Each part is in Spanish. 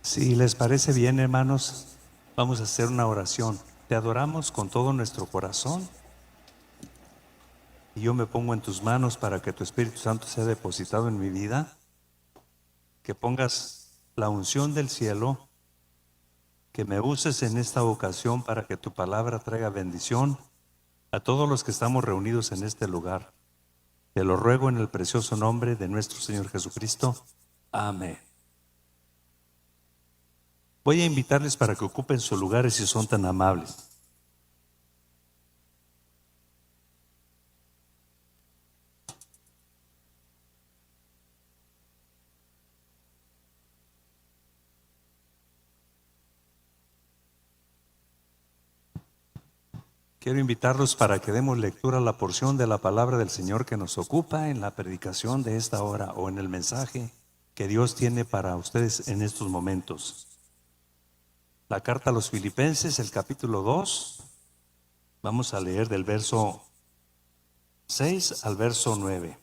Si les parece bien, hermanos, vamos a hacer una oración. Te adoramos con todo nuestro corazón y yo me pongo en tus manos para que tu Espíritu Santo sea depositado en mi vida, que pongas la unción del cielo, que me uses en esta ocasión para que tu palabra traiga bendición a todos los que estamos reunidos en este lugar. Te lo ruego en el precioso nombre de nuestro Señor Jesucristo. Amén. Voy a invitarles para que ocupen sus lugares si son tan amables. Quiero invitarlos para que demos lectura a la porción de la palabra del Señor que nos ocupa en la predicación de esta hora o en el mensaje que Dios tiene para ustedes en estos momentos. La carta a los Filipenses, el capítulo 2, vamos a leer del verso 6 al verso 9.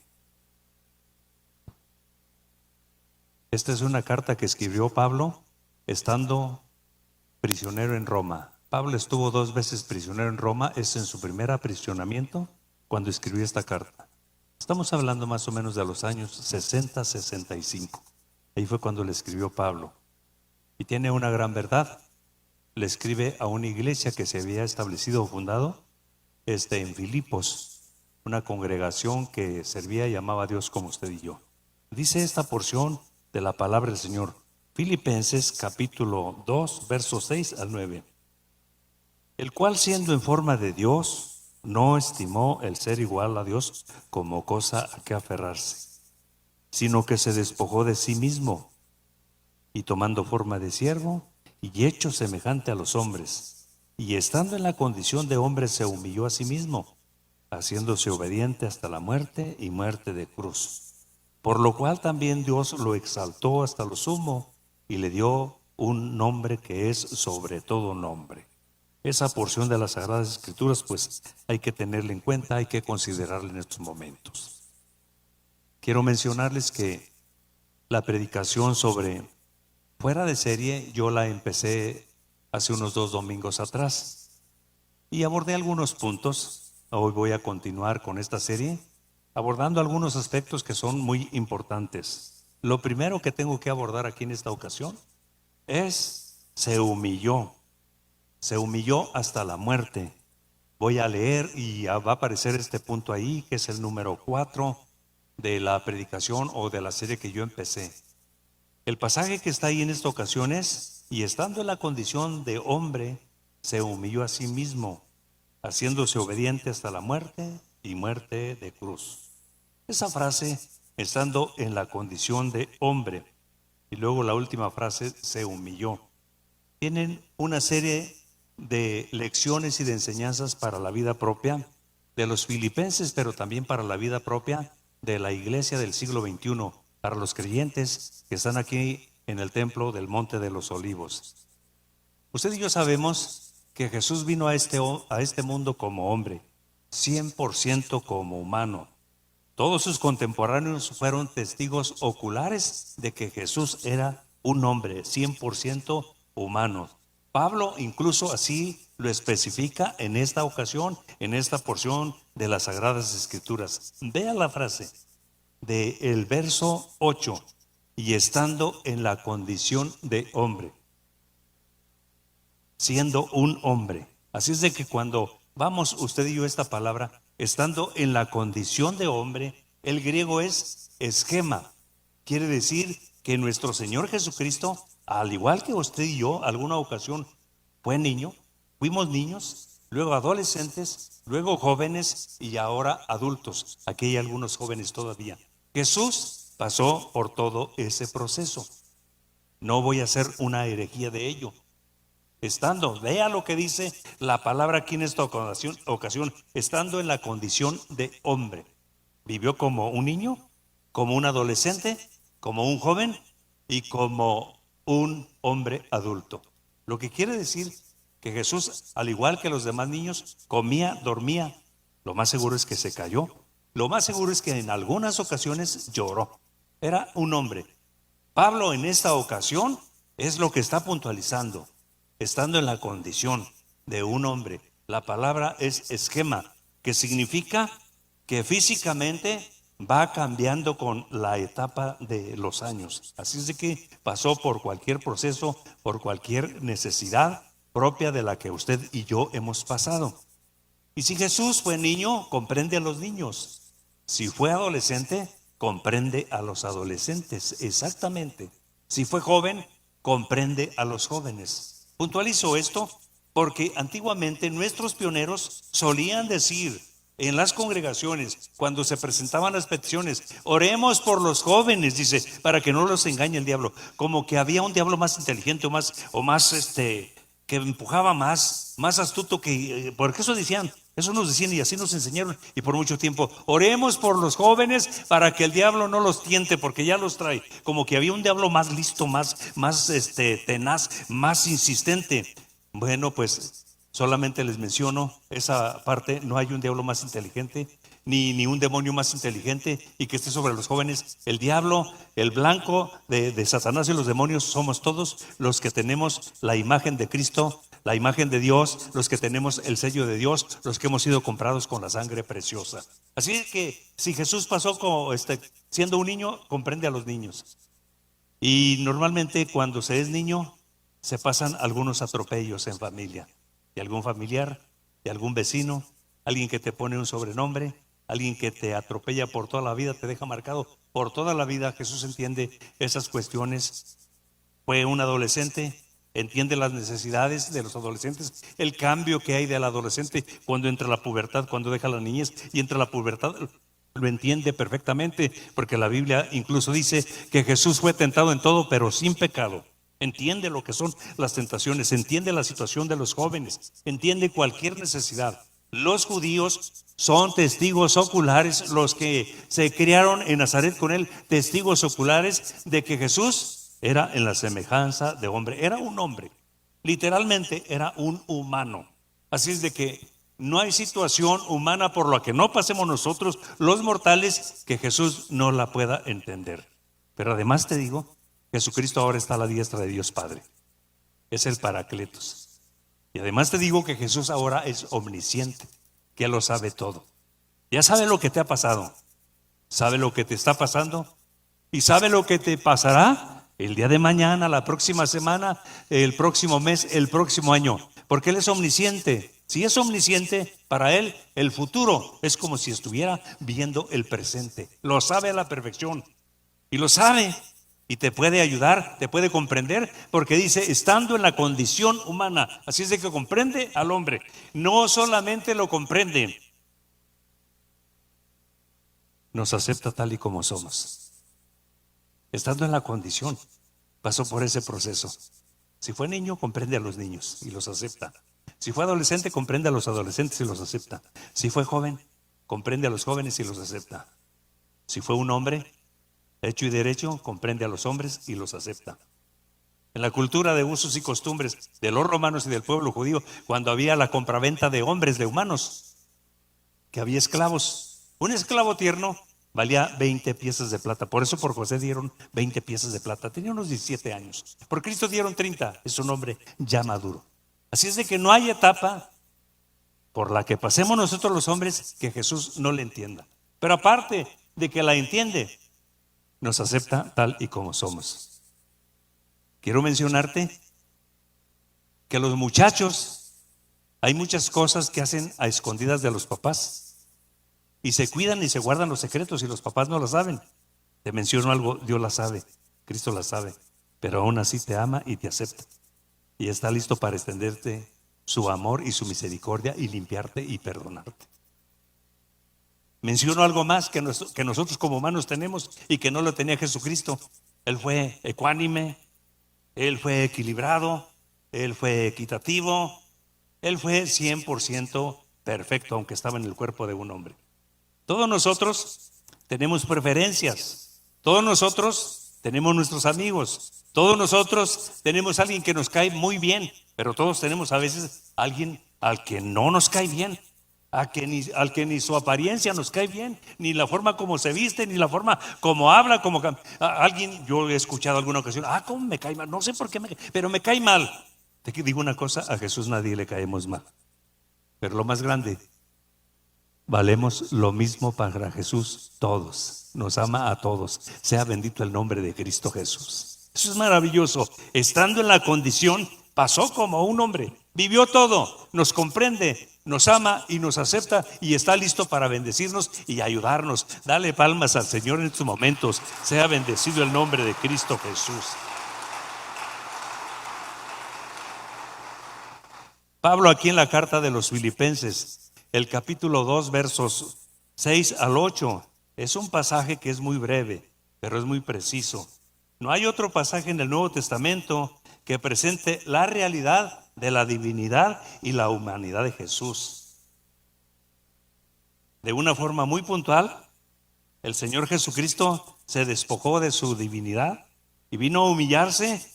Esta es una carta que escribió Pablo estando prisionero en Roma. Pablo estuvo 2 veces prisionero en Roma, es en su primer aprisionamiento cuando escribió esta carta. Estamos hablando más o menos de los años 60-65. Ahí fue cuando le escribió Pablo. Y tiene una gran verdad. Le escribe a una iglesia que se había establecido o fundado en Filipos, una congregación que servía y amaba a Dios como usted y yo. Dice esta porción de la palabra del Señor, Filipenses capítulo 2, versos 6 al 9. El cual, siendo en forma de Dios, no estimó el ser igual a Dios como cosa a que aferrarse, sino que se despojó de sí mismo, y tomando forma de siervo, y hecho semejante a los hombres, y estando en la condición de hombre, se humilló a sí mismo, haciéndose obediente hasta la muerte y muerte de cruz. Por lo cual también Dios lo exaltó hasta lo sumo, y le dio un nombre que es sobre todo nombre. Esa porción de las Sagradas Escrituras, pues hay que tenerla en cuenta, hay que considerarla en estos momentos. Quiero mencionarles que la predicación sobre fuera de serie yo la empecé hace unos 2 domingos atrás y abordé algunos puntos. Hoy voy a continuar con esta serie abordando algunos aspectos que son muy importantes. Lo primero que tengo que abordar aquí en esta ocasión es se humilló hasta la muerte. Voy a leer y va a aparecer este punto ahí, que es el número 4 de la predicación o de la serie que yo empecé. El pasaje que está ahí en esta ocasión es: y estando en la condición de hombre, se humilló a sí mismo, haciéndose obediente hasta la muerte y muerte de cruz. Esa frase, estando en la condición de hombre, y luego la última frase, se humilló, tienen una serie de lecciones y de enseñanzas para la vida propia de los filipenses, pero también para la vida propia de la iglesia del siglo XXI, para los creyentes que están aquí en el templo del Monte de los Olivos. Usted y yo sabemos que Jesús vino a este mundo como hombre, 100% como humano. Todos sus contemporáneos fueron testigos oculares de que Jesús era un hombre 100% humano. Pablo incluso así lo especifica en esta ocasión, en esta porción de las Sagradas Escrituras. Vea la frase del verso 8, y estando en la condición de hombre, siendo un hombre. Así es de que cuando vamos usted y yo esta palabra, estando en la condición de hombre, el griego es esquema. Quiere decir que nuestro Señor Jesucristo, al igual que usted y yo, alguna ocasión fue niño, fuimos niños, luego adolescentes, luego jóvenes y ahora adultos. Aquí hay algunos jóvenes todavía. Jesús pasó por todo ese proceso. No voy a hacer una herejía de ello. Vea lo que dice la palabra aquí en esta ocasión, estando en la condición de hombre. Vivió como un niño, como un adolescente, como un joven y como un hombre adulto. Lo que quiere decir que Jesús, al igual que los demás niños, comía, dormía. Lo más seguro es que se cayó. Lo más seguro es que en algunas ocasiones lloró. Era un hombre. Pablo en esta ocasión es lo que está puntualizando, estando en la condición de un hombre. La palabra es esquema, que significa que físicamente va cambiando con la etapa de los años. Así es de que pasó por cualquier proceso, por cualquier necesidad propia de la que usted y yo hemos pasado. Y si Jesús fue niño, comprende a los niños. Si fue adolescente, comprende a los adolescentes. Exactamente. Si fue joven, comprende a los jóvenes. Puntualizo esto porque antiguamente nuestros pioneros solían decir en las congregaciones, cuando se presentaban las peticiones, oremos por los jóvenes, dice, para que no los engañe el diablo. Como que había un diablo más inteligente o más que empujaba más astuto que, porque eso nos decían y así nos enseñaron y por mucho tiempo, oremos por los jóvenes para que el diablo no los tiente porque ya los trae. Como que había un diablo más listo, más tenaz, más insistente. Bueno, pues solamente les menciono esa parte. No hay un diablo más inteligente, ni un demonio más inteligente y que esté sobre los jóvenes. El diablo, el blanco de Satanás y los demonios somos todos los que tenemos la imagen de Cristo, la imagen de Dios, los que tenemos el sello de Dios, los que hemos sido comprados con la sangre preciosa. Así que si Jesús pasó siendo un niño, comprende a los niños. Y normalmente cuando se es niño, se pasan algunos atropellos en familia. De algún familiar, de algún vecino, alguien que te pone un sobrenombre, alguien que te atropella por toda la vida, te deja marcado por toda la vida. Jesús entiende esas cuestiones. Fue un adolescente, entiende las necesidades de los adolescentes, el cambio que hay del adolescente cuando entra la pubertad, cuando deja la niñez y entra la pubertad. Lo entiende perfectamente, porque la Biblia incluso dice que Jesús fue tentado en todo, pero sin pecado. Entiende lo que son las tentaciones, entiende la situación de los jóvenes, entiende cualquier necesidad. Los judíos son testigos oculares, los que se criaron en Nazaret con él, testigos oculares de que Jesús era en la semejanza de hombre, era un hombre, literalmente era un humano. Así es de que no hay situación humana por la que no pasemos nosotros, los mortales, que Jesús no la pueda entender. Pero además te digo, Jesucristo ahora está a la diestra de Dios Padre. Es el Paracletos. Y además te digo que Jesús ahora es omnisciente, que lo sabe todo. Ya sabe lo que te ha pasado, sabe lo que te está pasando y sabe lo que te pasará el día de mañana, la próxima semana, el próximo mes, el próximo año. Porque Él es omnisciente. Si es omnisciente, para Él el futuro es como si estuviera viendo el presente. Lo sabe a la perfección y lo sabe. Y te puede ayudar, te puede comprender, porque dice, estando en la condición humana. Así es de que comprende al hombre. No solamente lo comprende, nos acepta tal y como somos. Estando en la condición, pasó por ese proceso. Si fue niño, comprende a los niños y los acepta. Si fue adolescente, comprende a los adolescentes y los acepta. Si fue joven, comprende a los jóvenes y los acepta. Si fue un hombre hecho y derecho, comprende a los hombres y los acepta. En la cultura de usos y costumbres de los romanos y del pueblo judío, cuando había la compraventa de hombres, de humanos, que había esclavos, un esclavo tierno valía 20 piezas de plata. Por eso por José dieron 20 piezas de plata. Tenía unos 17 años. Por Cristo dieron 30. Es un hombre ya maduro. Así es de que no hay etapa por la que pasemos nosotros los hombres que Jesús no le entienda. Pero aparte de que la entiende, nos acepta tal y como somos. Quiero mencionarte que los muchachos, hay muchas cosas que hacen a escondidas de los papás y se cuidan y se guardan los secretos y los papás no lo saben. Te menciono algo, Dios la sabe, Cristo la sabe, pero aún así te ama y te acepta y está listo para extenderte su amor y su misericordia y limpiarte y perdonarte. Menciono algo más que nosotros como humanos tenemos y que no lo tenía Jesucristo. Él fue ecuánime, Él fue equilibrado, Él fue equitativo, Él fue 100% perfecto, aunque estaba en el cuerpo de un hombre. Todos nosotros tenemos preferencias, todos nosotros tenemos nuestros amigos, todos nosotros tenemos a alguien que nos cae muy bien, pero todos tenemos a veces a alguien al que no nos cae bien. al que ni su apariencia nos cae bien, ni la forma como se viste, ni la forma como habla, alguien, yo he escuchado alguna ocasión, cómo me cae mal, no sé por qué pero me cae mal. Te digo una cosa, a Jesús nadie le caemos mal, pero lo más grande, valemos lo mismo para Jesús, todos, nos ama a todos, sea bendito el nombre de Cristo Jesús. Eso es maravilloso. Estando en la condición, pasó como un hombre, vivió todo, nos comprende, nos ama y nos acepta y está listo para bendecirnos y ayudarnos. Dale palmas al Señor en estos momentos. Sea bendecido el nombre de Cristo Jesús. Pablo aquí en la carta de los Filipenses, el capítulo 2, versos 6 al 8, es un pasaje que es muy breve, pero es muy preciso. No hay otro pasaje en el Nuevo Testamento que presente la realidad de la divinidad y la humanidad de Jesús. De una forma muy puntual, el Señor Jesucristo se despojó de su divinidad y vino a humillarse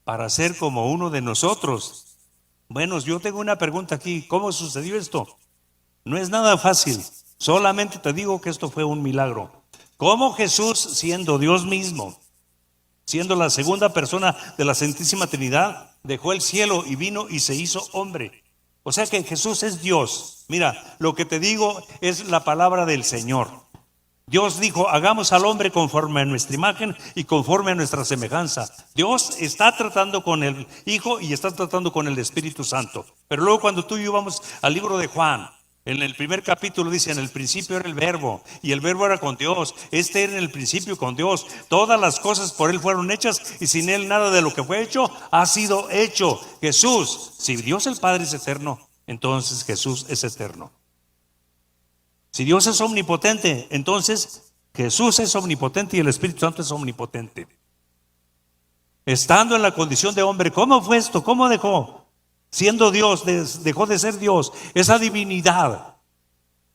para ser como uno de nosotros. Bueno, yo tengo una pregunta aquí, ¿cómo sucedió esto? No es nada fácil, solamente te digo que esto fue un milagro. ¿Cómo Jesús, siendo Dios mismo, siendo la segunda persona de la Santísima Trinidad, dejó el cielo y vino y se hizo hombre? O sea que Jesús es Dios. Mira, lo que te digo es la palabra del Señor. Dios dijo, hagamos al hombre conforme a nuestra imagen y conforme a nuestra semejanza. Dios está tratando con el Hijo y está tratando con el Espíritu Santo. Pero luego cuando tú y yo vamos al libro de Juan, en el primer capítulo dice, en el principio era el verbo y el verbo era con Dios. Este era en el principio con Dios. Todas las cosas por Él fueron hechas y sin Él nada de lo que fue hecho ha sido hecho. Jesús, si Dios el Padre es eterno, entonces Jesús es eterno. Si Dios es omnipotente, entonces Jesús es omnipotente y el Espíritu Santo es omnipotente. Estando en la condición de hombre, ¿cómo fue esto? ¿Cómo dejó? Siendo Dios, dejó de ser Dios, esa divinidad.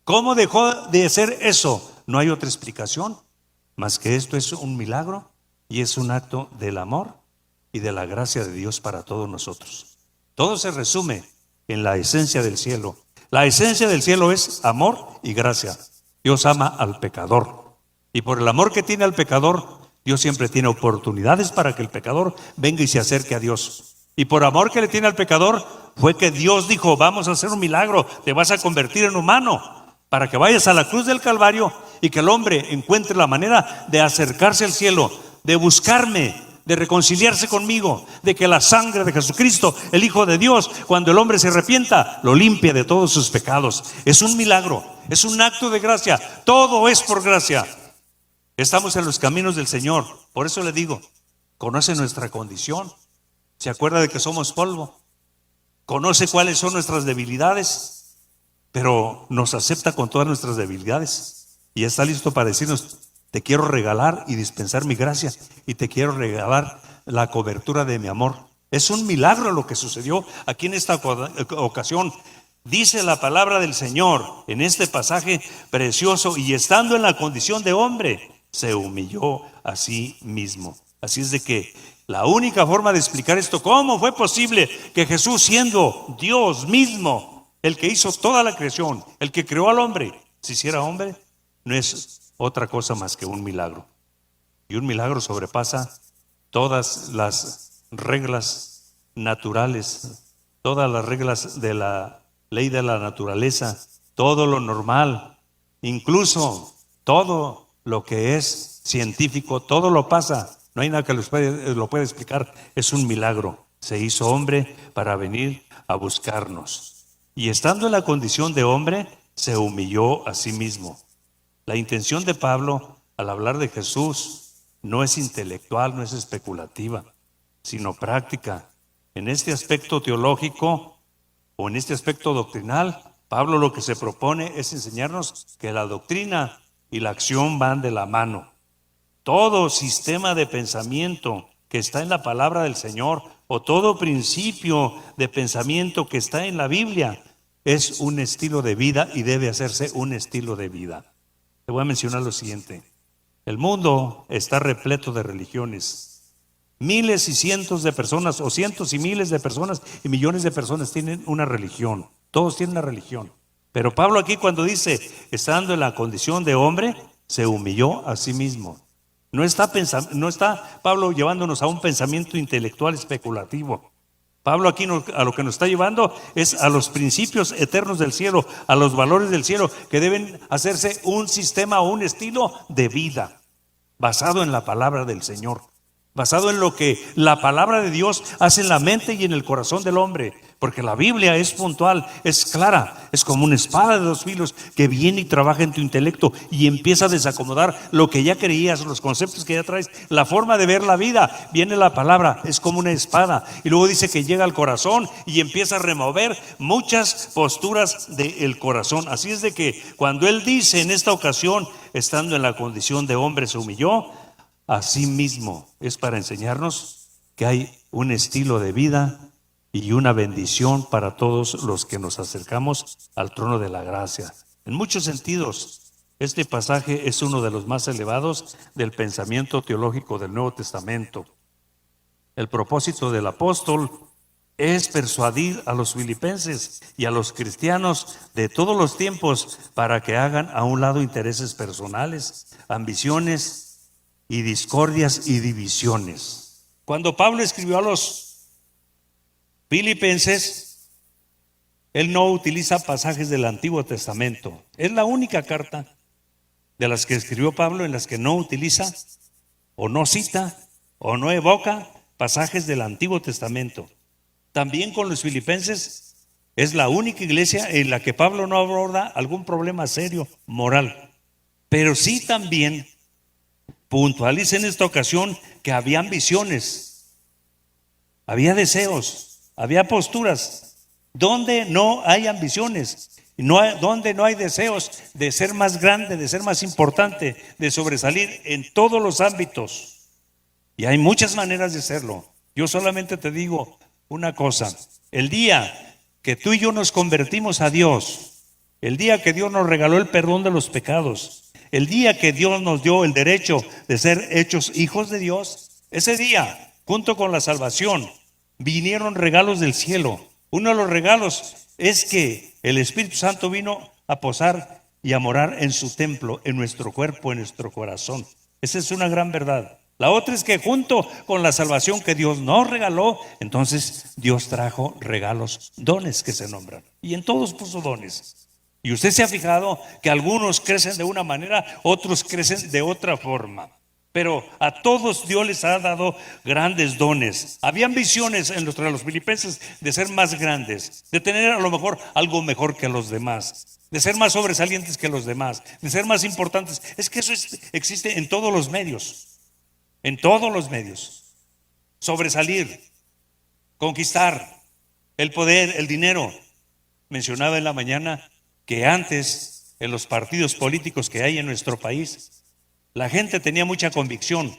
¿Cómo dejó de ser eso? No hay otra explicación más que esto es un milagro y es un acto del amor y de la gracia de Dios para todos nosotros. Todo se resume en la esencia del cielo. La esencia del cielo es amor y gracia. Dios ama al pecador y por el amor que tiene al pecador, Dios siempre tiene oportunidades para que el pecador venga y se acerque a Dios. Y por amor que le tiene al pecador, fue que Dios dijo, vamos a hacer un milagro, te vas a convertir en humano, para que vayas a la cruz del Calvario y que el hombre encuentre la manera de acercarse al cielo, de buscarme, de reconciliarse conmigo, de que la sangre de Jesucristo, el Hijo de Dios, cuando el hombre se arrepienta, lo limpie de todos sus pecados. Es un milagro, es un acto de gracia, todo es por gracia. Estamos en los caminos del Señor, por eso le digo, conoce nuestra condición. ¿Se acuerda de que somos polvo? Conoce cuáles son nuestras debilidades, pero nos acepta con todas nuestras debilidades y está listo para decirnos, te quiero regalar y dispensar mi gracia y te quiero regalar la cobertura de mi amor. Es un milagro lo que sucedió aquí en esta ocasión. Dice la palabra del Señor en este pasaje precioso, y estando en la condición de hombre, se humilló a sí mismo. Así es de que la única forma de explicar esto, ¿cómo fue posible que Jesús, siendo Dios mismo, el que hizo toda la creación, el que creó al hombre, se hiciera hombre? No es otra cosa más que un milagro. Y un milagro sobrepasa todas las reglas naturales, todas las reglas de la ley de la naturaleza, todo lo normal, incluso todo lo que es científico, todo lo pasa. No hay nada que lo pueda explicar. Es un milagro. Se hizo hombre para venir a buscarnos. Y estando en la condición de hombre, se humilló a sí mismo. La intención de Pablo al hablar de Jesús no es intelectual, no es especulativa, sino práctica. En este aspecto teológico o en este aspecto doctrinal, Pablo lo que se propone es enseñarnos que la doctrina y la acción van de la mano. Todo sistema de pensamiento que está en la palabra del Señor o todo principio de pensamiento que está en la Biblia es un estilo de vida y debe hacerse un estilo de vida. Te voy a mencionar lo siguiente. El mundo está repleto de religiones. Miles y cientos de personas, o cientos y miles de personas y millones de personas tienen una religión. Todos tienen una religión. Pero Pablo aquí cuando dice, estando en la condición de hombre, se humilló a sí mismo. No está Pablo llevándonos a un pensamiento intelectual especulativo. Pablo aquí a lo que nos está llevando es a los principios eternos del cielo, a los valores del cielo, que deben hacerse un sistema o un estilo de vida basado en la palabra del Señor, basado en lo que la palabra de Dios hace en la mente y en el corazón del hombre. Porque la Biblia es puntual, es clara, es como una espada de dos filos que viene y trabaja en tu intelecto y empieza a desacomodar lo que ya creías, los conceptos que ya traes, la forma de ver la vida. Viene la palabra, es como una espada, y luego dice que llega al corazón y empieza a remover muchas posturas del corazón. Así es de que cuando él dice en esta ocasión, estando en la condición de hombre, se humilló a sí mismo, es para enseñarnos que hay un estilo de vida y una bendición para todos los que nos acercamos al trono de la gracia. En muchos sentidos, este pasaje es uno de los más elevados del pensamiento teológico del Nuevo Testamento. El propósito del apóstol es persuadir a los filipenses y a los cristianos de todos los tiempos para que hagan a un lado intereses personales, ambiciones y discordias y divisiones. Cuando Pablo escribió a los Filipenses, él no utiliza pasajes del Antiguo Testamento. Es la única carta de las que escribió Pablo en las que no utiliza o no cita o no evoca pasajes del Antiguo Testamento. También con los filipenses es la única iglesia en la que Pablo no aborda algún problema serio, moral. Pero sí también puntualiza en esta ocasión que había ambiciones, había deseos, había posturas donde no hay ambiciones, donde no hay deseos de ser más grande, de ser más importante, de sobresalir en todos los ámbitos. Y hay muchas maneras de hacerlo. Yo solamente te digo una cosa: el día que tú y yo nos convertimos a Dios, el día que Dios nos regaló el perdón de los pecados, el día que Dios nos dio el derecho de ser hechos hijos de Dios, ese día, junto con la salvación, vinieron regalos del cielo. Uno de los regalos es que el Espíritu Santo vino a posar y a morar en su templo, en nuestro cuerpo, en nuestro corazón. Esa es una gran verdad. La otra es que junto con la salvación que Dios nos regaló, entonces Dios trajo regalos, dones que se nombran. Y en todos puso dones. Y usted se ha fijado que algunos crecen de una manera, otros crecen de otra forma. Pero a todos Dios les ha dado grandes dones. Había ambiciones entre los filipenses de ser más grandes, de tener a lo mejor algo mejor que los demás, de ser más sobresalientes que los demás, de ser más importantes. Es que eso existe en todos los medios, en todos los medios. Sobresalir, conquistar, el poder, el dinero. Mencionaba en la mañana que antes, en los partidos políticos que hay en nuestro país, la gente tenía mucha convicción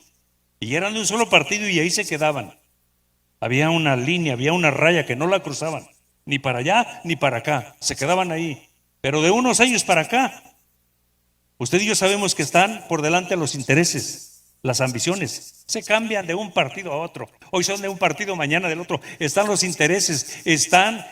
y eran de un solo partido y ahí se quedaban. Había una línea, había una raya que no la cruzaban, ni para allá ni para acá, se quedaban ahí. Pero de unos años para acá, usted y yo sabemos que están por delante los intereses, las ambiciones. Se cambian de un partido a otro. Hoy son de un partido, mañana del otro. Están los intereses, están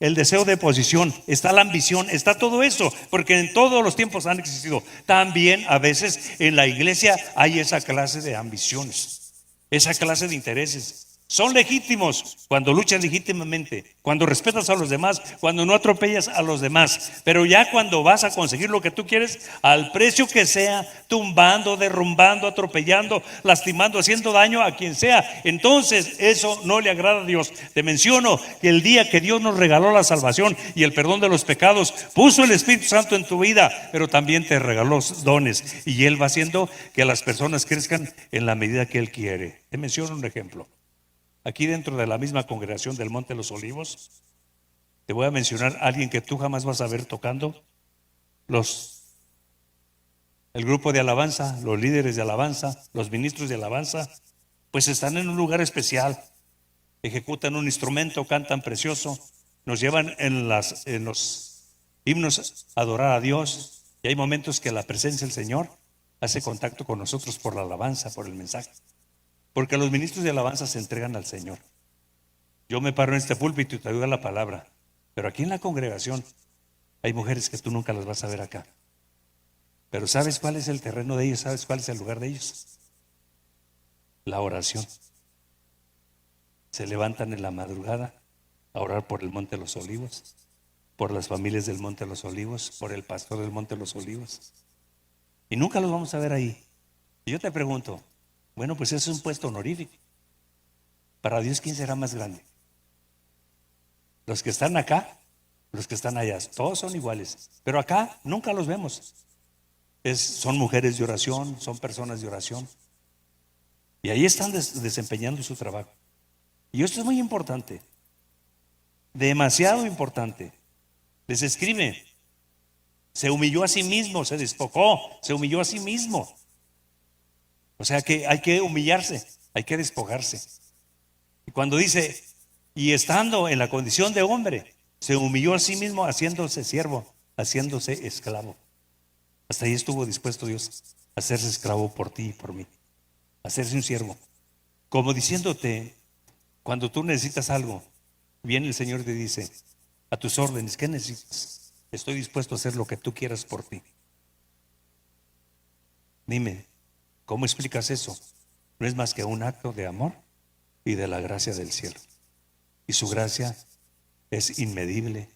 el deseo de posición, está la ambición, está todo eso, porque en todos los tiempos han existido. También a veces en la iglesia hay esa clase de ambiciones, esa clase de intereses. Son legítimos cuando luchas legítimamente, cuando respetas a los demás, cuando no atropellas a los demás. Pero ya cuando vas a conseguir lo que tú quieres, al precio que sea, tumbando, derrumbando, atropellando, lastimando, haciendo daño a quien sea, entonces eso no le agrada a Dios. Te menciono que el día que Dios nos regaló la salvación y el perdón de los pecados, puso el Espíritu Santo en tu vida, pero también te regaló dones, y Él va haciendo que las personas crezcan en la medida que Él quiere. Te menciono un ejemplo. Aquí dentro de la misma congregación del Monte de los Olivos, te voy a mencionar a alguien que tú jamás vas a ver tocando. El grupo de alabanza, los líderes de alabanza, los ministros de alabanza, pues están en un lugar especial, ejecutan un instrumento, cantan precioso, nos llevan en los himnos a adorar a Dios, y hay momentos que la presencia del Señor hace contacto con nosotros por la alabanza, por el mensaje. Porque los ministros de alabanza se entregan al Señor. Yo me paro en este púlpito y te doy la palabra, pero aquí en la congregación Hay mujeres que tú nunca las vas a ver acá. Pero ¿sabes cuál es el terreno de ellos? ¿Sabes cuál es el lugar de ellos? La oración. Se levantan en la madrugada a orar por el Monte de los Olivos, por las familias del Monte de los Olivos, por el pastor del Monte de los Olivos. Y nunca los vamos a ver ahí. Y yo te pregunto, bueno, pues eso es un puesto honorífico. Para Dios, ¿quién será más grande? Los que están acá, los que están allá, todos son iguales. Pero acá nunca los vemos. Son mujeres de oración, son personas de oración. Y ahí están desempeñando su trabajo. Y esto es muy importante, demasiado importante. Les escribe, se humilló a sí mismo, se despojó, se humilló a sí mismo. O sea que hay que humillarse, hay que despojarse. Y cuando dice, y estando en la condición de hombre, se humilló a sí mismo haciéndose siervo, haciéndose esclavo. Hasta ahí estuvo dispuesto Dios a hacerse esclavo por ti y por mí, a hacerse un siervo. Como diciéndote, cuando tú necesitas algo, viene el Señor y te dice, a tus órdenes, ¿qué necesitas? Estoy dispuesto a hacer lo que tú quieras por ti. Dime, ¿cómo explicas eso? No es más que un acto de amor y de la gracia del cielo. Y su gracia es inmedible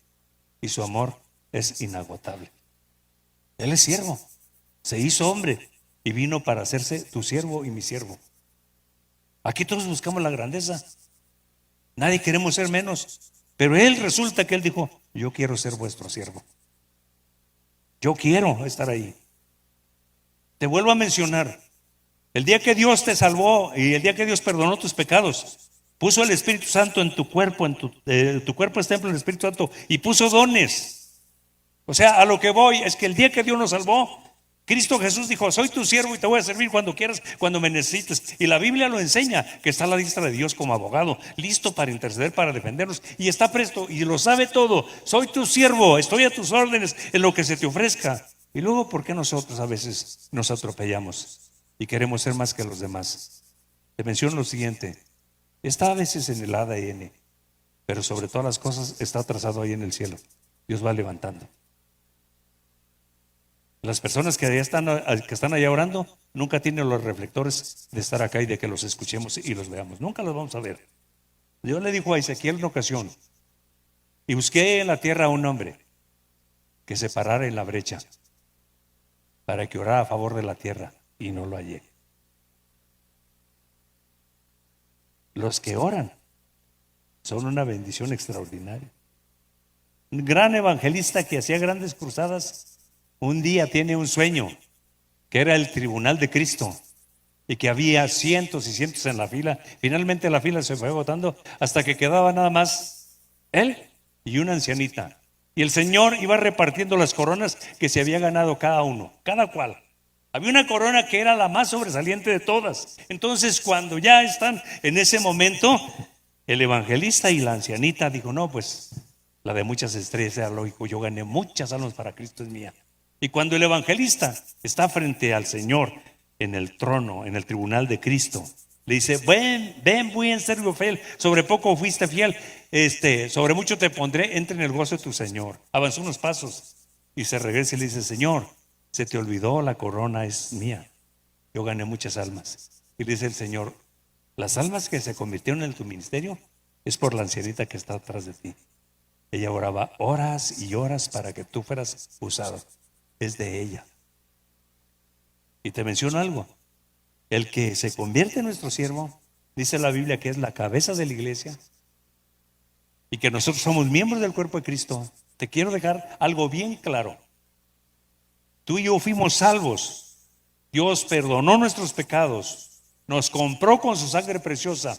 y su amor es inagotable. Él es siervo, se hizo hombre y vino para hacerse tu siervo y mi siervo. Aquí todos buscamos la grandeza, nadie queremos ser menos, pero él resulta que él dijo, yo quiero ser vuestro siervo, yo quiero estar ahí. Te vuelvo a mencionar, el día que Dios te salvó y el día que Dios perdonó tus pecados, puso el Espíritu Santo en tu cuerpo, tu cuerpo es templo del Espíritu Santo y puso dones. O sea, a lo que voy es que el día que Dios nos salvó, Cristo Jesús dijo, soy tu siervo y te voy a servir cuando quieras, cuando me necesites. Y la Biblia lo enseña, que está a la diestra de Dios como abogado, listo para interceder, para defendernos. Y está presto y lo sabe todo. Soy tu siervo, estoy a tus órdenes en lo que se te ofrezca. Y luego, ¿por qué nosotros a veces nos atropellamos y queremos ser más que los demás? Te menciono lo siguiente, está a veces en el ADN, pero sobre todas las cosas está trazado ahí en el cielo. Dios va levantando. Las personas que están allá orando nunca tienen los reflectores de estar acá y de que los escuchemos y los veamos. Nunca los vamos a ver. Dios le dijo a Ezequiel en una ocasión, y busqué en la tierra a un hombre que se parara en la brecha para que orara a favor de la tierra, y no lo hallé. Los que oran son una bendición extraordinaria. Un gran evangelista que hacía grandes cruzadas, un día tiene un sueño, que era el tribunal de Cristo, y que había cientos y cientos en la fila. Finalmente la fila se fue agotando hasta que quedaba nada más él y una ancianita. Y el Señor iba repartiendo las coronas que se había ganado cada uno, cada cual. Había una corona que era la más sobresaliente de todas. Entonces, cuando ya están en ese momento, el evangelista y la ancianita dijo, no, pues la de muchas estrellas era lógico, yo gané muchas almas para Cristo, es mía. Y cuando el evangelista está frente al Señor en el trono, en el tribunal de Cristo, le dice, ven, buen siervo fiel, sobre poco fuiste fiel, sobre mucho te pondré, entra en el gozo de tu Señor. Avanzó unos pasos y se regresa y le dice, Señor, se te olvidó, la corona es mía, yo gané muchas almas. Y le dice el Señor, las almas que se convirtieron en tu ministerio es por la ancianita que está atrás de ti. Ella oraba horas y horas para que tú fueras usado. Es de ella. Y te menciono algo, el que se convierte en nuestro siervo, dice la Biblia que es la cabeza de la iglesia y que nosotros somos miembros del cuerpo de Cristo. Te quiero dejar algo bien claro. Tú y yo fuimos salvos. Dios perdonó nuestros pecados, nos compró con su sangre preciosa.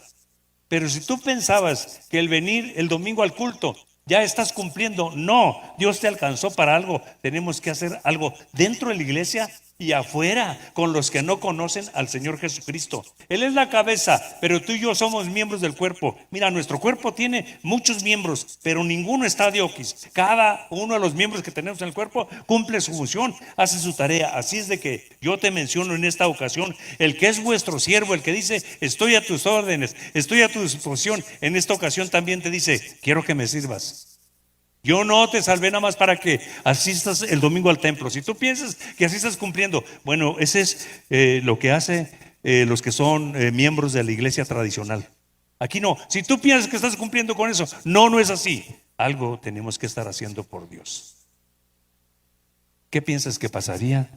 Pero si tú pensabas que el venir el domingo al culto ya estás cumpliendo, no, Dios te alcanzó para algo. Tenemos que hacer algo dentro de la iglesia y afuera con los que no conocen al Señor Jesucristo. Él es la cabeza, pero tú y yo somos miembros del cuerpo. Mira, nuestro cuerpo tiene muchos miembros, pero ninguno está de oquis. Cada uno de los miembros que tenemos en el cuerpo cumple su función, hace su tarea. Así es de que yo te menciono en esta ocasión, el que es vuestro siervo, el que dice, estoy a tus órdenes, estoy a tu disposición, en esta ocasión también te dice, quiero que me sirvas. Yo no te salvé nada más para que asistas el domingo al templo. Si tú piensas que así estás cumpliendo, bueno, ese es lo que hace los que son miembros de la iglesia tradicional. Aquí no. Si tú piensas que estás cumpliendo con eso, no es así. Algo tenemos que estar haciendo por Dios. ¿Qué piensas que pasaría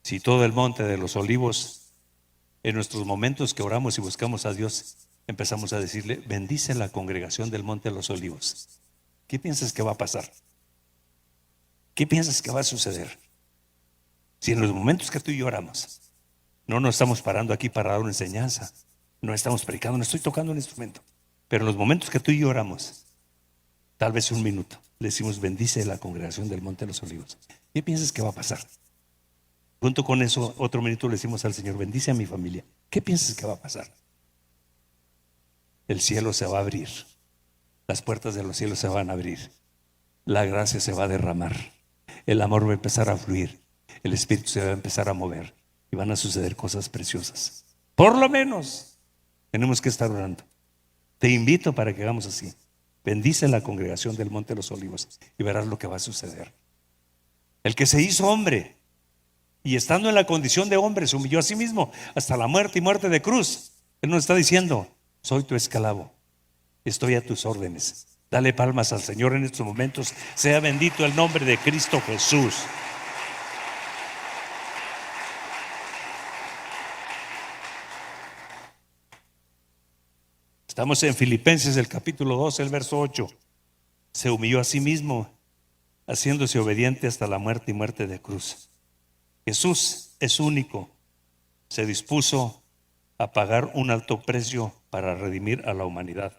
si todo el monte de los olivos, en nuestros momentos que oramos y buscamos a Dios, empezamos a decirle, bendice la congregación del monte de los olivos? ¿Qué piensas que va a pasar? ¿Qué piensas que va a suceder? Si en los momentos que tú y yo oramos, no nos estamos parando aquí para dar una enseñanza, no estamos predicando, no estoy tocando un instrumento, pero en los momentos que tú y yo oramos, tal vez un minuto, le decimos, bendice la congregación del monte de los olivos. ¿Qué piensas que va a pasar? Junto con eso, otro minuto le decimos al Señor, bendice a mi familia. ¿Qué piensas que va a pasar? El cielo se va a abrir. Las puertas de los cielos se van a abrir. La gracia se va a derramar. El amor va a empezar a fluir. El Espíritu se va a empezar a mover. Y van a suceder cosas preciosas. Por lo menos tenemos que estar orando. Te invito para que hagamos así. Bendice la congregación del Monte de los Olivos y verás lo que va a suceder. El que se hizo hombre y estando en la condición de hombre se humilló a sí mismo hasta la muerte y muerte de cruz. Él nos está diciendo, soy tu esclavo. Estoy a tus órdenes. Dale palmas al Señor en estos momentos. Sea bendito el nombre de Cristo Jesús. Estamos en Filipenses, el capítulo 2, el verso 8. Se humilló a sí mismo, haciéndose obediente hasta la muerte y muerte de cruz. Jesús es único. Se dispuso a pagar un alto precio para redimir a la humanidad.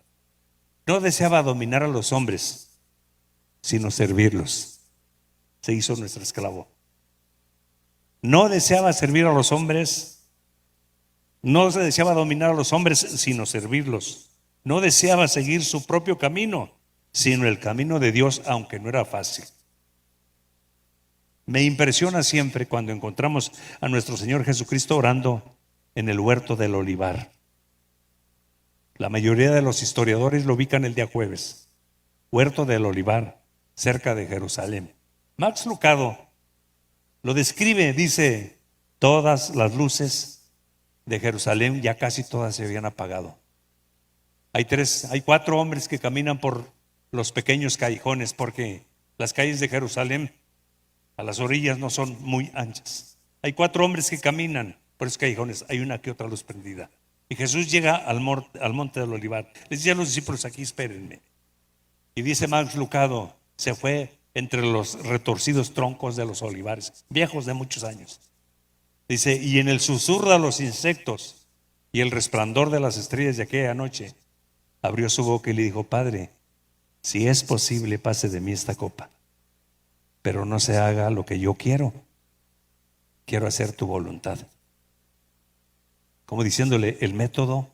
No deseaba dominar a los hombres, sino servirlos. Se hizo nuestro esclavo. No deseaba servir a los hombres, no se deseaba dominar a los hombres, sino servirlos. No deseaba seguir su propio camino, sino el camino de Dios, aunque no era fácil. Me impresiona siempre cuando encontramos a nuestro Señor Jesucristo orando en el huerto del olivar. La mayoría de los historiadores lo ubican el día jueves. Huerto del Olivar, cerca de Jerusalén. Max Lucado lo describe, dice, todas las luces de Jerusalén ya casi todas se habían apagado. Hay 4 hombres que caminan por los pequeños callejones, porque las calles de Jerusalén a las orillas no son muy anchas. Hay 4 hombres que caminan por esos callejones, hay una que otra luz prendida. Y Jesús llega al monte del Olivar. Les dice a los discípulos, aquí espérenme. Y dice Max Lucado, se fue entre los retorcidos troncos de los olivares, viejos de muchos años. Dice, y en el susurro de los insectos y el resplandor de las estrellas de aquella noche, abrió su boca y le dijo, Padre, si es posible, pase de mí esta copa, pero no se haga lo que yo quiero hacer tu voluntad. Como diciéndole, el método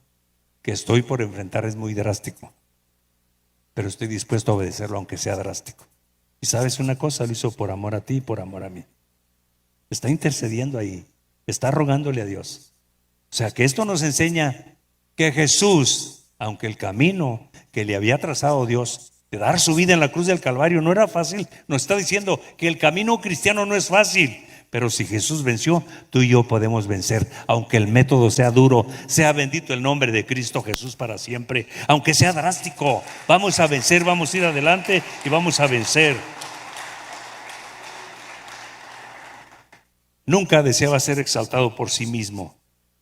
que estoy por enfrentar es muy drástico, pero estoy dispuesto a obedecerlo aunque sea drástico. Y sabes una cosa, lo hizo por amor a ti y por amor a mí. Está intercediendo ahí, está rogándole a Dios. O sea que esto nos enseña que Jesús, aunque el camino que le había trazado Dios de dar su vida en la cruz del Calvario no era fácil, nos está diciendo que el camino cristiano no es fácil. Pero si Jesús venció, tú y yo podemos vencer, aunque el método sea duro. Sea bendito el nombre de Cristo Jesús para siempre. Aunque sea drástico, vamos a vencer, vamos a ir adelante y vamos a vencer. Nunca deseaba ser exaltado por sí mismo.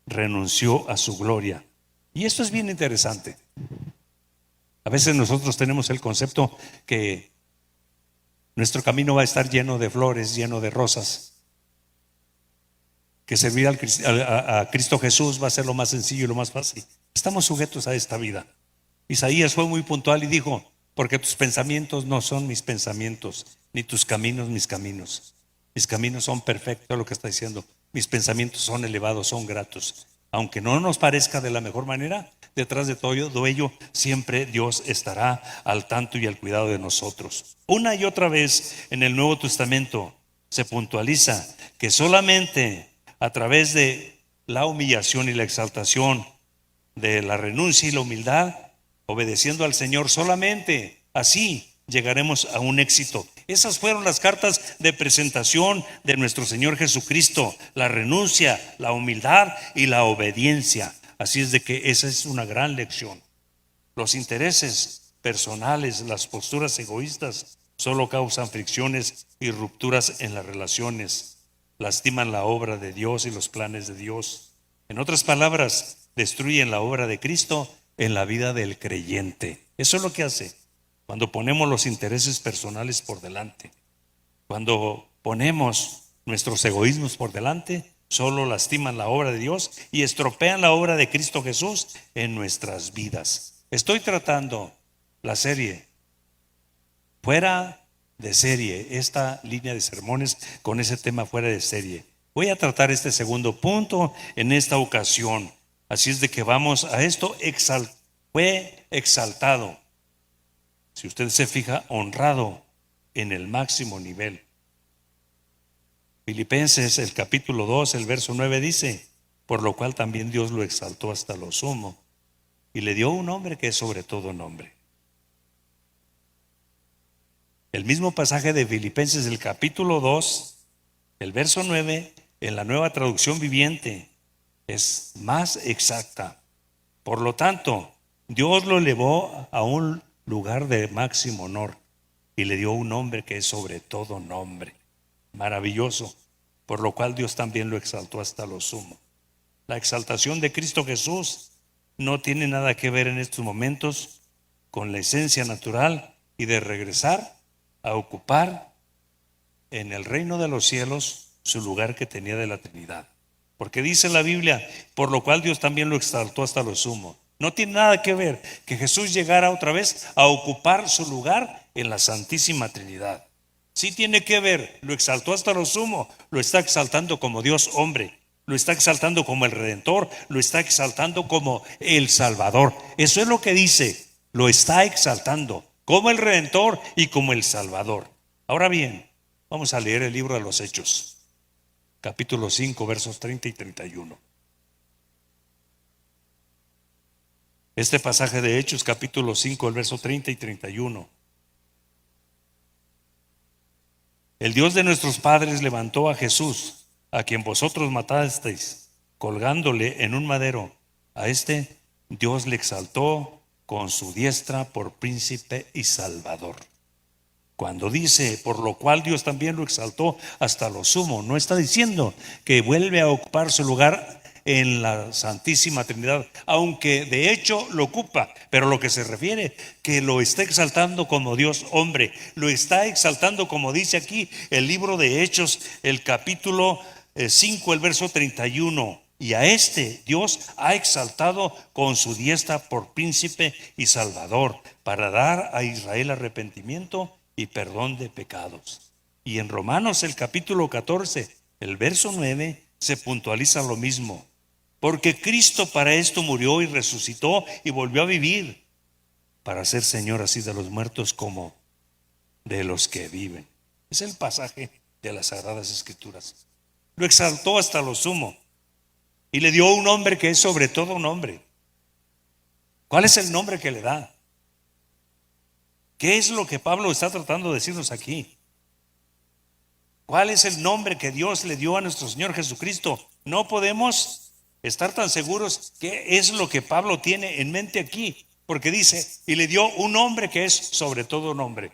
Renunció a su gloria. Y esto es bien interesante. A veces nosotros tenemos el concepto que nuestro camino va a estar lleno de flores, lleno de rosas. Que servir a Cristo Jesús va a ser lo más sencillo y lo más fácil. Estamos sujetos a esta vida. Isaías fue muy puntual y dijo, porque tus pensamientos no son mis pensamientos, ni tus caminos mis caminos. Mis caminos son perfectos, lo que está diciendo. Mis pensamientos son elevados, son gratos. Aunque no nos parezca de la mejor manera, detrás de todo ello siempre Dios estará al tanto y al cuidado de nosotros. Una y otra vez en el Nuevo Testamento se puntualiza que solamente a través de la humillación y la exaltación, de la renuncia y la humildad, obedeciendo al Señor, solamente así llegaremos a un éxito. Esas fueron las cartas de presentación de nuestro Señor Jesucristo: la renuncia, la humildad y la obediencia. Así es de que esa es una gran lección. Los intereses personales, las posturas egoístas, solo causan fricciones y rupturas en las relaciones, lastiman la obra de Dios y los planes de Dios. En otras palabras, destruyen la obra de Cristo en la vida del creyente. Eso es lo que hace cuando ponemos los intereses personales por delante. Cuando ponemos nuestros egoísmos por delante, solo lastiman la obra de Dios y estropean la obra de Cristo Jesús en nuestras vidas. Estoy tratando la serie Fuera de Serie, esta línea de sermones con ese tema fuera de serie. Voy a tratar este segundo punto en esta ocasión. Así es de que vamos a esto. Fue exaltado, si usted se fija, honrado en el máximo nivel. Filipenses, el capítulo 2, el verso 9 dice: por lo cual también Dios lo exaltó hasta lo sumo y le dio un nombre que es sobre todo nombre. El mismo pasaje de Filipenses, el capítulo 2, el verso 9, en la Nueva Traducción Viviente, es más exacta. Por lo tanto, Dios lo elevó a un lugar de máximo honor y le dio un nombre que es sobre todo nombre. Maravilloso. Por lo cual Dios también lo exaltó hasta lo sumo. La exaltación de Cristo Jesús no tiene nada que ver en estos momentos con la esencia natural y de regresar a ocupar en el reino de los cielos su lugar que tenía de la Trinidad. Porque dice la Biblia: por lo cual Dios también lo exaltó hasta lo sumo. No tiene nada que ver que Jesús llegara otra vez a ocupar su lugar en la Santísima Trinidad. Sí tiene que ver, lo exaltó hasta lo sumo, lo está exaltando como Dios hombre, lo está exaltando como el Redentor, lo está exaltando como el Salvador. Eso es lo que dice, lo está exaltando como el Redentor y como el Salvador. Ahora bien, vamos a leer el libro de los Hechos, capítulo 5, versos 30 y 31. Este pasaje de Hechos, capítulo 5, el verso 30 y 31. El Dios de nuestros padres levantó a Jesús, a quien vosotros matasteis, colgándole en un madero. A este Dios le exaltó con su diestra por príncipe y salvador. Cuando dice por lo cual Dios también lo exaltó hasta lo sumo, no está diciendo que vuelve a ocupar su lugar en la Santísima Trinidad, aunque de hecho lo ocupa, pero lo que se refiere que lo está exaltando como Dios hombre, lo está exaltando como dice aquí el libro de Hechos, el capítulo 5, el verso 31. Y a este Dios ha exaltado con su diestra por príncipe y salvador, para dar a Israel arrepentimiento y perdón de pecados. Y en Romanos, el capítulo 14, el verso 9, se puntualiza lo mismo. Porque Cristo para esto murió y resucitó y volvió a vivir, para ser Señor así de los muertos como de los que viven. Es el pasaje de las Sagradas Escrituras. Lo exaltó hasta lo sumo y le dio un nombre que es sobre todo nombre. ¿Cuál es el nombre que le da? ¿Qué es lo que Pablo está tratando de decirnos aquí? ¿Cuál es el nombre que Dios le dio a nuestro Señor Jesucristo? No podemos estar tan seguros qué es lo que Pablo tiene en mente aquí, porque dice, y le dio un nombre que es sobre todo nombre.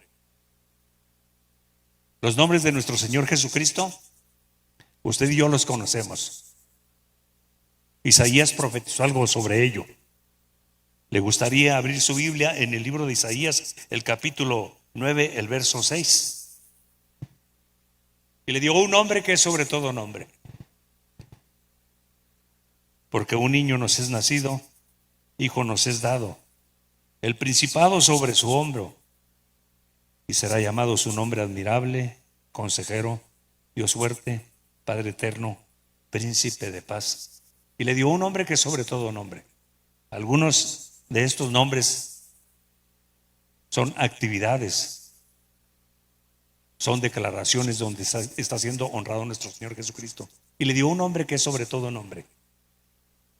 Los nombres de nuestro Señor Jesucristo, usted y yo los conocemos. Isaías profetizó algo sobre ello. ¿Le gustaría abrir su Biblia en el libro de Isaías, el capítulo 9, el verso 6? Y le dio un nombre que es sobre todo nombre. Porque un niño nos es nacido, hijo nos es dado, el principado sobre su hombro, y será llamado su nombre admirable, consejero, Dios fuerte, Padre eterno, príncipe de paz. Y le dio un nombre que es sobre todo nombre. Algunos de estos nombres son actividades, son declaraciones donde está siendo honrado nuestro Señor Jesucristo. Y le dio un nombre que es sobre todo nombre.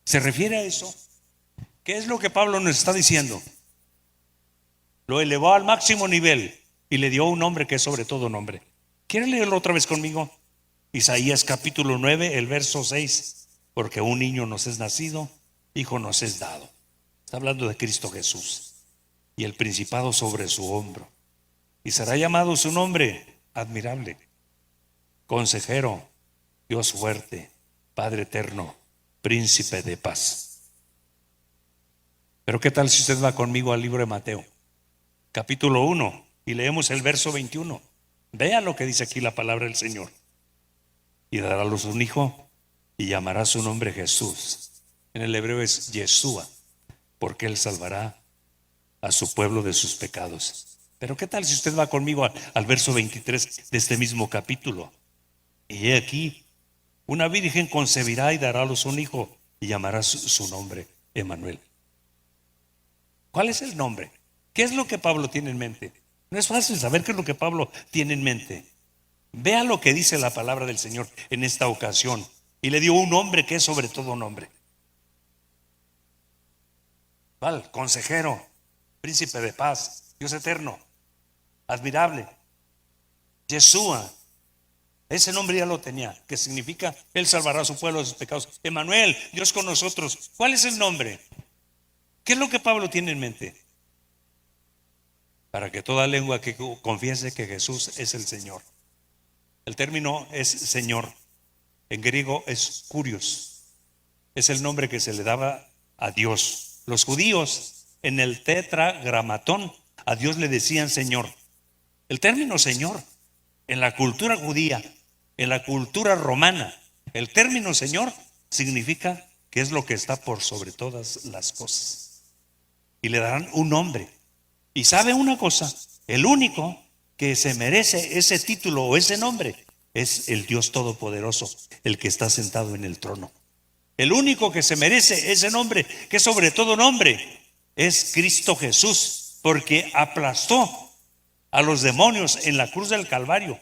¿Se refiere a eso? ¿Qué es lo que Pablo nos está diciendo? Lo elevó al máximo nivel. y le dio un nombre que es sobre todo nombre. ¿Quiere leerlo otra vez conmigo? Isaías capítulo 9, el verso 6. Porque un niño nos es nacido, hijo nos es dado. Está hablando de Cristo Jesús. Y el principado sobre su hombro. Y será llamado su nombre admirable, consejero, Dios fuerte, Padre eterno, príncipe de paz. Pero ¿qué tal si usted va conmigo al libro de Mateo, capítulo 1, y leemos el verso 21? Vea lo que dice aquí la palabra del Señor. Y dará a luz un hijo y llamará su nombre Jesús. En el hebreo es Yeshua, porque él salvará a su pueblo de sus pecados. Pero ¿qué tal si usted va conmigo al verso 23 de este mismo capítulo? Y he aquí, una virgen concebirá y dará a luz un hijo y llamará su nombre Emmanuel. ¿Cuál es el nombre? ¿Qué es lo que Pablo tiene en mente? No es fácil saber qué es lo que Pablo tiene en mente. Vea lo que dice la palabra del Señor en esta ocasión. Y le dio un nombre que es sobre todo nombre. ¿Cuál? Consejero, príncipe de paz, Dios eterno, admirable, Yeshua. Ese nombre ya lo tenía, que significa él salvará a su pueblo de sus pecados. Emmanuel, Dios con nosotros. ¿Cuál es el nombre? ¿Qué es lo que Pablo tiene en mente? Para que toda lengua que confiese que Jesús es el Señor. El término es Señor. En griego es Kurios. Es el nombre que se le daba a Dios. Los judíos en el tetragramatón a Dios le decían Señor. El término Señor en la cultura judía, en la cultura romana, el término Señor significa que es lo que está por sobre todas las cosas. Y le darán un nombre. Y sabe una cosa, el único que se merece ese título o ese nombre es el Dios Todopoderoso, el que está sentado en el trono. El único que se merece ese nombre, que es sobre todo nombre, es Cristo Jesús, porque aplastó a los demonios en la cruz del Calvario,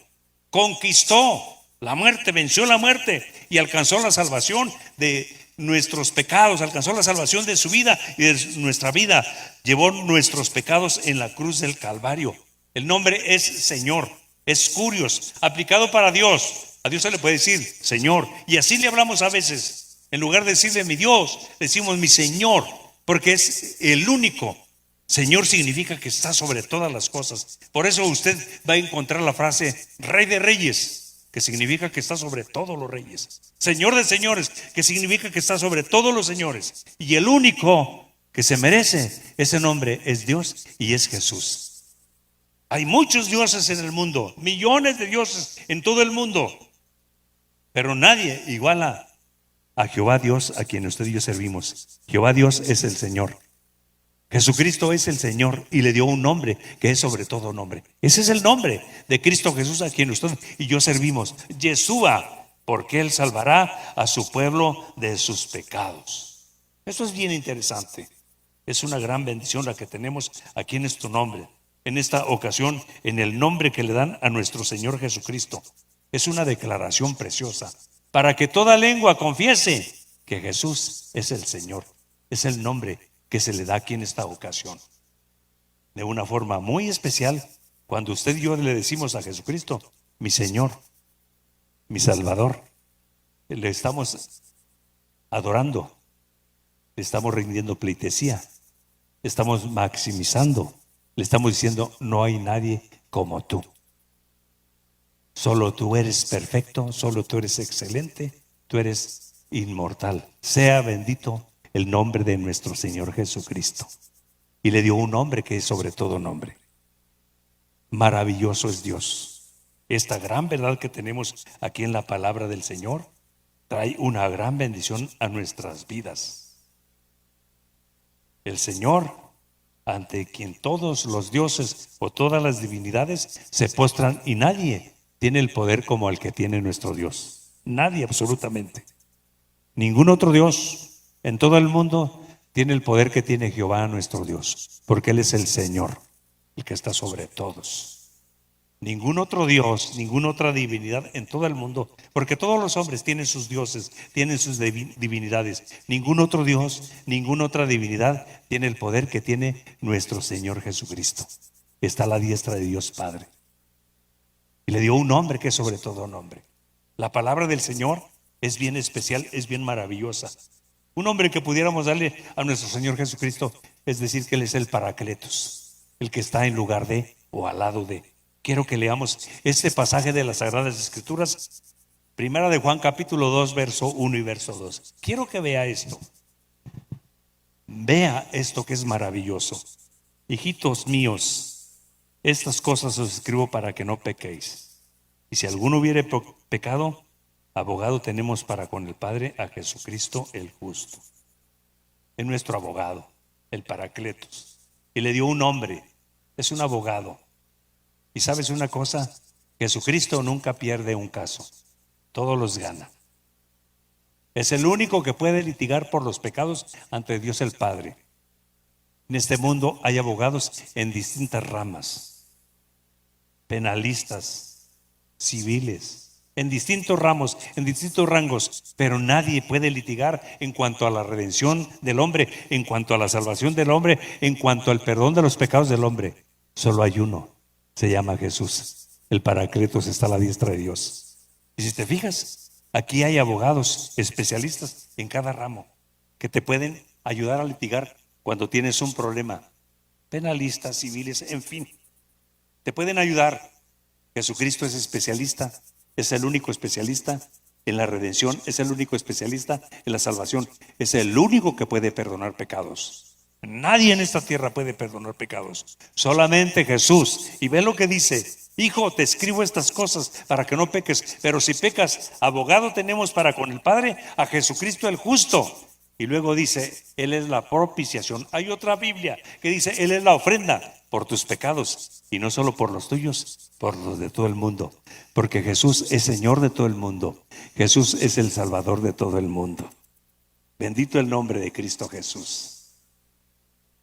conquistó la muerte, venció la muerte y alcanzó la salvación de nuestros pecados, alcanzó la salvación de su vida y de nuestra vida, llevó nuestros pecados en la cruz del Calvario. El nombre es Señor, es Kurios, aplicado para Dios. A Dios se le puede decir Señor, y así le hablamos a veces. En lugar de decirle mi Dios, decimos mi Señor, porque es el único. Señor significa que está sobre todas las cosas. Por eso usted va a encontrar la frase Rey de Reyes, que significa que está sobre todos los reyes. Señor de señores, que significa que está sobre todos los señores. Y el único que se merece ese nombre es Dios y es Jesús. Hay muchos dioses en el mundo, millones de dioses en todo el mundo, pero nadie iguala a Jehová Dios, a quien usted y yo servimos. Jehová Dios es el Señor. Jesucristo es el Señor y le dio un nombre que es sobre todo nombre. Ese es el nombre de Cristo Jesús, a quien usted y yo servimos. Yeshua, porque Él salvará a su pueblo de sus pecados. Eso es bien interesante. Es una gran bendición la que tenemos aquí en este nombre. En esta ocasión, en el nombre que le dan a nuestro Señor Jesucristo. Es una declaración preciosa para que toda lengua confiese que Jesús es el Señor. Es el nombre que se le da aquí en esta ocasión. De una forma muy especial, cuando usted y yo le decimos a Jesucristo, mi Señor, mi Salvador, le estamos adorando, le estamos rindiendo pleitesía, le estamos maximizando, le estamos diciendo, no hay nadie como tú. Solo tú eres perfecto, solo tú eres excelente, tú eres inmortal. Sea bendito el nombre de nuestro Señor Jesucristo. Y le dio un nombre que es sobre todo nombre. Maravilloso es Dios. Esta gran verdad que tenemos aquí en la palabra del Señor trae una gran bendición a nuestras vidas. El Señor, ante quien todos los dioses o todas las divinidades se postran, y nadie tiene el poder como el que tiene nuestro Dios. Nadie, absolutamente. Ningún otro Dios en todo el mundo tiene el poder que tiene Jehová nuestro Dios, porque Él es el Señor, el que está sobre todos. Ningún otro Dios, ninguna otra divinidad en todo el mundo, porque todos los hombres tienen sus dioses, tienen sus divinidades. Ningún otro Dios, ninguna otra divinidad tiene el poder que tiene nuestro Señor Jesucristo. está a la diestra de Dios Padre. Y le dio un nombre que es sobre todo nombre. La palabra del Señor es bien especial, es bien maravillosa. Un nombre que pudiéramos darle a nuestro Señor Jesucristo es decir que Él es el Paracletos, el que está en lugar de o al lado de. Quiero que leamos este pasaje de las Sagradas Escrituras, Primera de Juan capítulo 2, verso 1 y verso 2. Quiero que vea esto. Vea esto que es maravilloso. Hijitos míos, estas cosas os escribo para que no pequéis. Y si alguno hubiere pecado, abogado tenemos para con el Padre a Jesucristo el justo. Es nuestro abogado, el Paracletos. Y le dio un nombre, es un abogado. Y sabes una cosa, Jesucristo nunca pierde un caso, todos los gana. Es el único que puede litigar por los pecados ante Dios el Padre. En este mundo hay abogados en distintas ramas, penalistas, civiles, en distintos ramos, en distintos rangos, pero nadie puede litigar en cuanto a la redención del hombre, en cuanto a la salvación del hombre, en cuanto al perdón de los pecados del hombre. Solo hay uno, se llama Jesús. El Paracletos está a la diestra de Dios. Y si te fijas, aquí hay abogados especialistas en cada ramo que te pueden ayudar a litigar cuando tienes un problema. Penalistas, civiles, en fin, te pueden ayudar. Jesucristo es especialista, es el único especialista en la redención, es el único especialista en la salvación, es el único que puede perdonar pecados. Nadie en esta tierra puede perdonar pecados, solamente Jesús. Y ve lo que dice: hijo, te escribo estas cosas para que no peques, pero si pecas, abogado tenemos para con el Padre a Jesucristo el justo. Y luego dice, Él es la propiciación. Hay otra Biblia que dice, Él es la ofrenda por tus pecados, y no solo por los tuyos, por los de todo el mundo, porque Jesús es Señor de todo el mundo. Jesús es el Salvador de todo el mundo. Bendito el nombre de Cristo Jesús.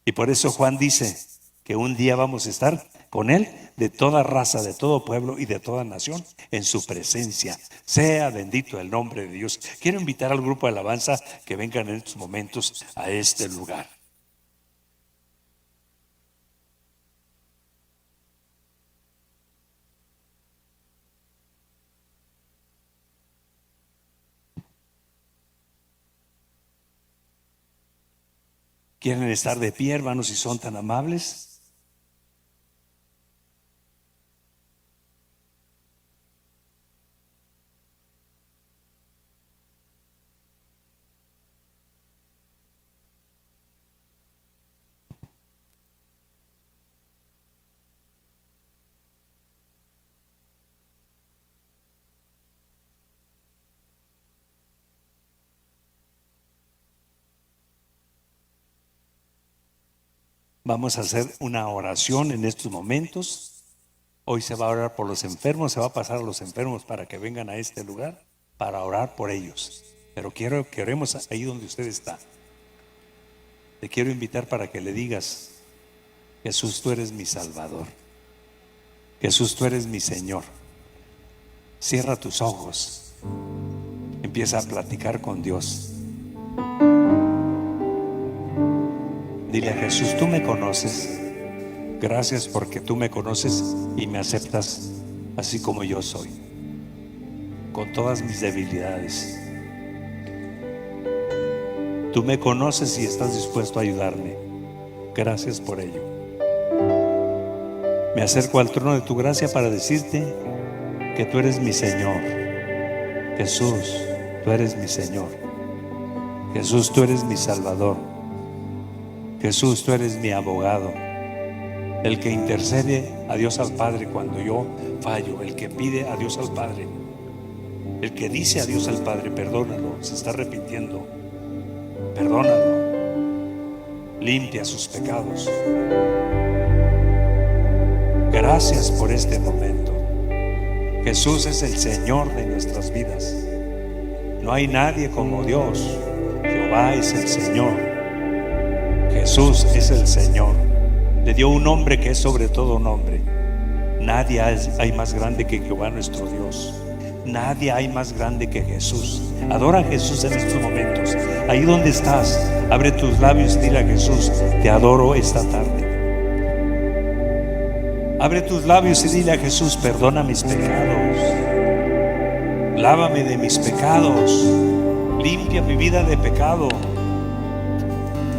Y por eso Juan dice que un día vamos a estar con Él, de toda raza, de todo pueblo y de toda nación, en su presencia. Sea bendito el nombre de Dios. Quiero invitar al grupo de alabanza que vengan en estos momentos a este lugar. ¿Quieren estar de pie, hermanos, si son tan amables? Vamos a hacer una oración en estos momentos. Hoy se va a orar por los enfermos, se va a pasar a los enfermos para que vengan a este lugar para orar por ellos. Pero quiero que oremos ahí donde usted está. Te quiero invitar para que le digas: Jesús, tú eres mi Salvador. Jesús, tú eres mi Señor. Cierra tus ojos. Empieza a platicar con Dios. Dile a Jesús: tú me conoces. Gracias porque tú me conoces y me aceptas así como yo soy, con todas mis debilidades. Tú me conoces y estás dispuesto a ayudarme. Gracias por ello. Me acerco al trono de tu gracia para decirte que tú eres mi Señor. Jesús, tú eres mi Señor. Jesús, tú eres mi Salvador. Jesús, tú eres mi abogado, el que intercede a Dios al Padre cuando yo fallo, el que pide a Dios al Padre, el que dice a Dios al Padre: perdónalo, se está arrepintiendo, perdónalo, limpia sus pecados. Gracias por este momento. Jesús es el Señor de nuestras vidas. No hay nadie como Dios. Jehová es el Señor. Jesús es el Señor. Le dio un nombre que es sobre todo nombre. Nadie hay más grande que Jehová nuestro Dios. Nadie hay más grande que Jesús. Adora a Jesús en estos momentos. Ahí donde estás, abre tus labios y dile a Jesús: te adoro esta tarde. Abre tus labios y dile a Jesús: perdona mis pecados, lávame de mis pecados, limpia mi vida de pecado.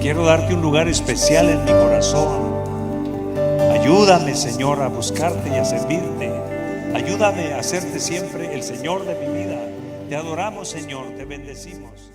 Quiero darte un lugar especial en mi corazón. Ayúdame, Señor, a buscarte y a servirte. Ayúdame a hacerte siempre el Señor de mi vida. Te adoramos, Señor, te bendecimos.